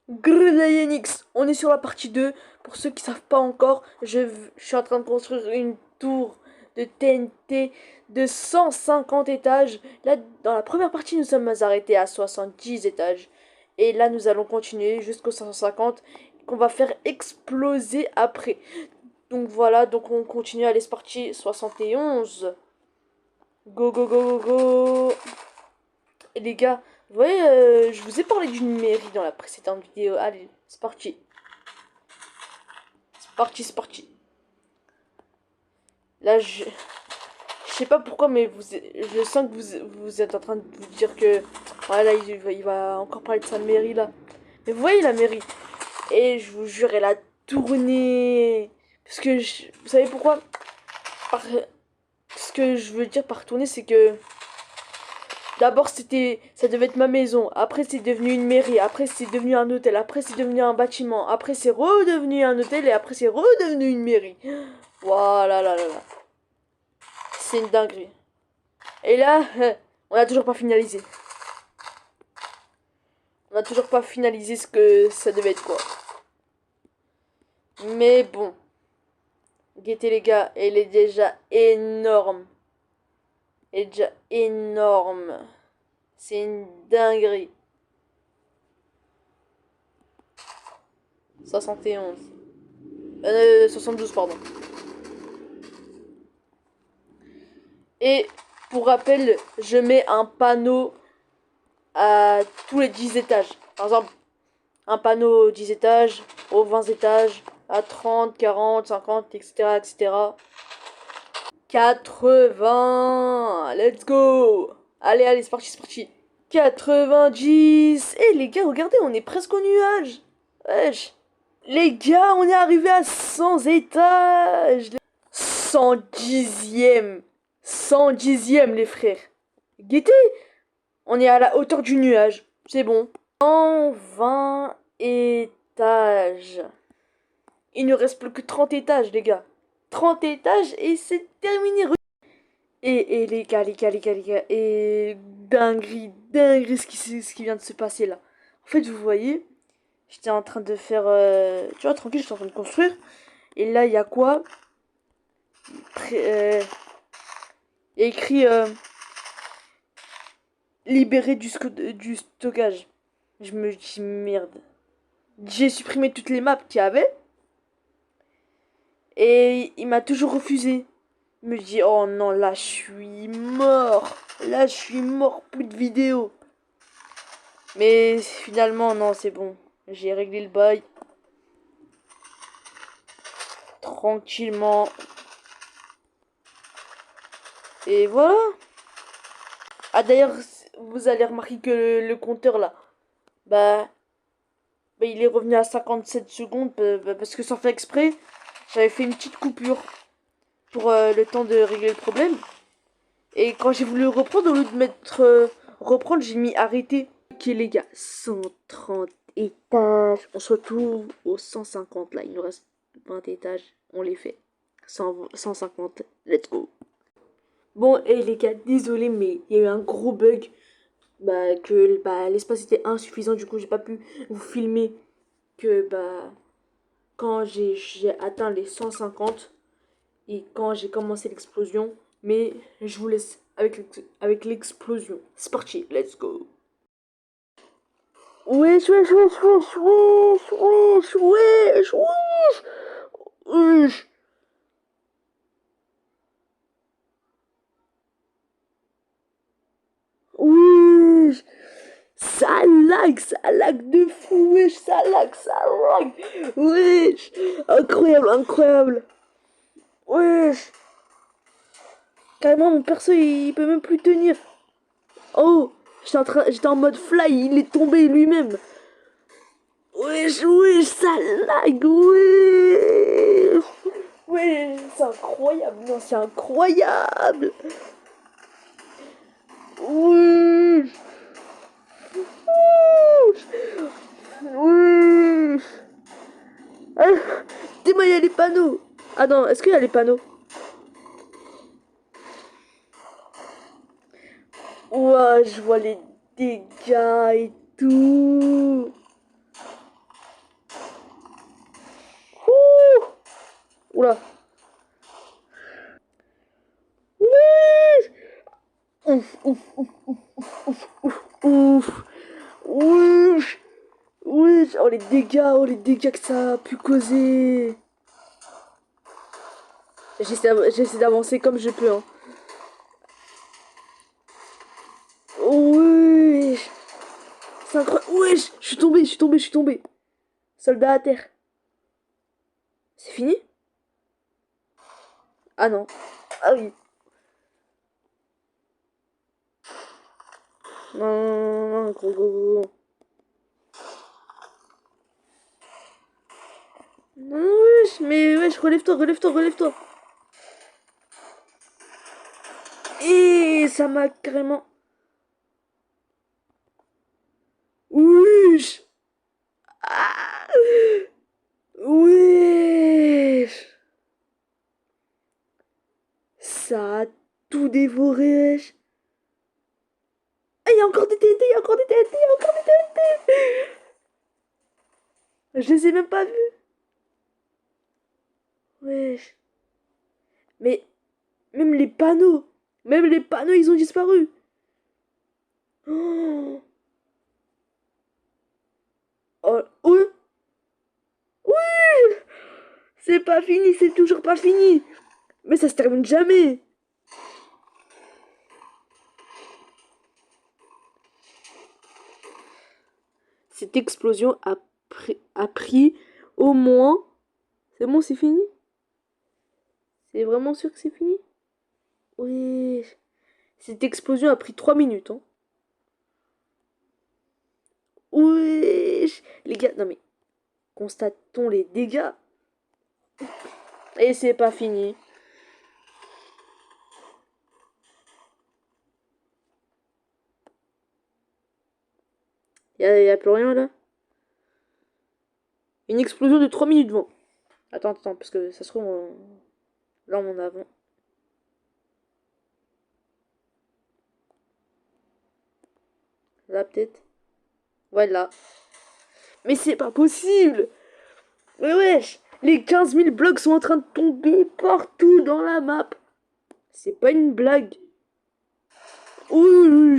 Grelayenix, on est sur la partie 2. Pour ceux qui savent pas encore, je suis en train de construire une tour de TNT de 150 étages. Là, dans la première partie, nous sommes arrêtés à 70 étages. Et là, nous allons continuer jusqu'aux 550 qu'on va faire exploser après. Donc voilà, donc on continue. Allez, c'est parti. 71. Go, go, go, go, go. Et les gars, vous voyez, je vous ai parlé d'une mairie dans la précédente vidéo. Allez, c'est parti. C'est parti, c'est parti. Là, je sais pas pourquoi, mais je sens que vous êtes en train de vous dire que... Voilà, il va encore parler de sa mairie, là. Mais vous voyez la mairie. Et je vous jure, elle a tourné. Parce que, vous savez pourquoi? Ce que je veux dire par tourner, c'est que... D'abord, ça devait être ma maison. Après, c'est devenu une mairie. Après, c'est devenu un hôtel. Après, c'est devenu un bâtiment. Après, c'est redevenu un hôtel. Et après, c'est redevenu une mairie. Voilà, là, là, là. C'est une dinguerie. Et là, on n'a toujours pas finalisé. On n'a toujours pas finalisé ce que ça devait être, quoi. Mais bon. Guettez, les gars. Elle est déjà énorme. Elle est déjà énorme. C'est une dinguerie. 71. 72, pardon. Et pour rappel, je mets un panneau à tous les 10 étages. Par exemple, un panneau aux 10 étages, aux 20 étages, à 30, 40, 50, etc. etc. 80. Let's go. Allez, allez, c'est parti, c'est parti. 90. Eh les gars, regardez, on est presque au nuage. Wesh. Les gars, on est arrivé à 100 étages. 110e. 110e, les frères. Guettez, on est à la hauteur du nuage. C'est bon. 120 étages. Il ne reste plus que 30 étages, les gars. 30 étages et c'est terminé. Et les gars, les gars, les gars, les gars. Et dinguerie, dinguerie ce qui vient de se passer là. En fait, vous voyez, j'étais en train de faire... tu vois, tranquille, j'étais en train de construire. Et là, il y a quoi? Il y a écrit... libéré du stockage. Je me dis merde. J'ai supprimé toutes les maps qu'il y avait. Et il m'a toujours refusé. Il me dit oh non, là je suis mort. Là je suis mort, plus de vidéos. Mais finalement non, c'est bon. J'ai réglé le bail. Tranquillement. Et voilà. Ah d'ailleurs, vous allez remarquer que le compteur là, bah, il est revenu à 57 secondes parce que sans faire exprès, j'avais fait une petite coupure pour le temps de régler le problème. Et quand j'ai voulu reprendre, au lieu de mettre reprendre, j'ai mis arrêter. Ok les gars, 130 étages. On se retrouve aux 150 là. Il nous reste 20 étages. On les fait. 150. Let's go. Bon, et les gars, désolé, mais il y a eu un gros bug. L'espace était insuffisant. Du coup, j'ai pas pu vous filmer que quand j'ai atteint les 150 et quand j'ai commencé l'explosion. Mais je vous laisse avec l'explosion. C'est parti, let's go. Wesh, wesh, wesh, wesh, wesh, wesh, wesh, wesh, wesh. Wesh. Ça lag de fou, wesh, ça lag. Wesh. Incroyable, incroyable. Wesh. Carrément, mon perso, il peut même plus tenir. Oh, j'étais en mode fly, il est tombé lui-même. Wesh, wesh, ça lag, wesh. Wesh, c'est incroyable, non, c'est incroyable. Wesh. Wesh. Ah, dis-moi, il y a les panneaux. Ah non, est-ce qu'il y a les panneaux? Ouah, je vois les dégâts et tout. Wesh. Wesh. Oh les dégâts que ça a pu causer. J'essaie d'avancer comme je peux, hein. Wesh. C'est incroyable. Wesh. Je suis tombé. Soldat à terre. C'est fini? Ah non. Ah oui. Non, non, non, non, gros. Non, wesh, mais wesh, relève-toi. Et ça m'a carrément. Wesh. Ah. Wesh. Ça a tout dévoré, wesh. Ah, il y a encore des TNT, Je les ai même pas vus. Wesh. Mais même les panneaux, ils ont disparu. Oh, oh, oui, oui, c'est pas fini, c'est toujours pas fini. Mais ça se termine jamais. Cette explosion a pris au moins... C'est bon, c'est fini? C'est vraiment sûr que c'est fini? Oui. Cette explosion a pris 3 minutes, hein. Oui. Les gars, non mais... Constatons les dégâts. Et c'est pas fini. Y a plus rien là? Une explosion de 3 minutes 20. Attends, parce que ça se trouve... Là, on avant. Là, peut-être. Ouais, là. Mais c'est pas possible! Mais wesh! Les 15 000 blocs sont en train de tomber partout dans la map. C'est pas une blague. Ouh.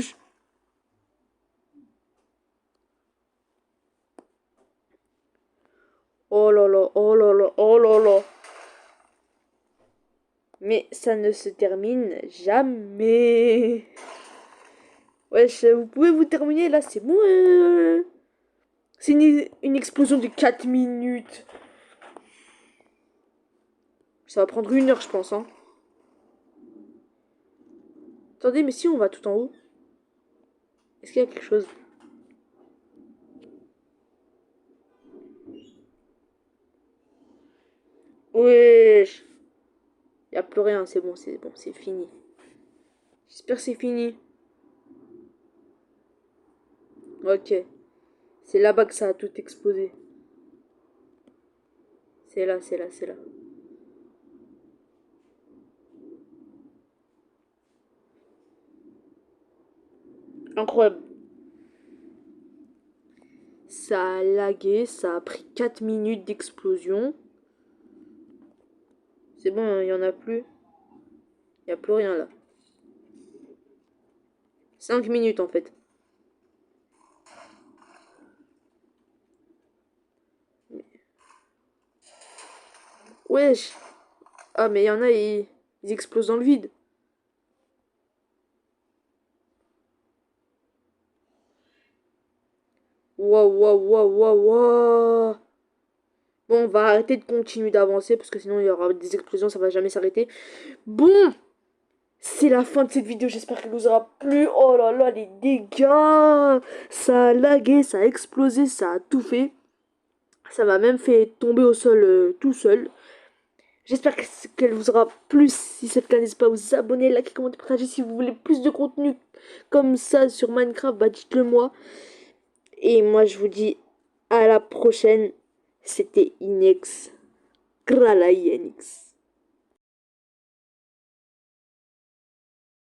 Oh là là, oh là là, oh là là. Mais ça ne se termine jamais. Wesh, vous pouvez vous terminer là, c'est bon. C'est une explosion de 4 minutes. Ça va prendre 1 heure, je pense, hein. Attendez, mais si on va tout en haut, est-ce qu'il y a quelque chose? Wesh. Il n'y a plus rien, c'est bon, c'est fini. J'espère que c'est fini. Ok. C'est là-bas que ça a tout explosé. C'est là. Incroyable. Ça a lagué, ça a pris 4 minutes d'explosion. C'est bon, il n'y en a plus. Il n'y a plus rien là. 5 minutes en fait. Wesh. Ah mais il y en a, ils explosent dans le vide. Waouh. Bon, on va arrêter de continuer d'avancer parce que sinon il y aura des explosions, ça va jamais s'arrêter. Bon, c'est la fin de cette vidéo, j'espère qu'elle vous aura plu. Oh là là, les dégâts. Ça a lagué, ça a explosé, ça a tout fait. Ça m'a même fait tomber au sol tout seul. J'espère qu'elle vous aura plu. Si c'est le cas, n'hésitez pas à vous abonner, liker, commenter, partager. Si vous voulez plus de contenu comme ça sur Minecraft, bah dites-le moi. Et moi, je vous dis à la prochaine. C'était Inex. Grala Yenix.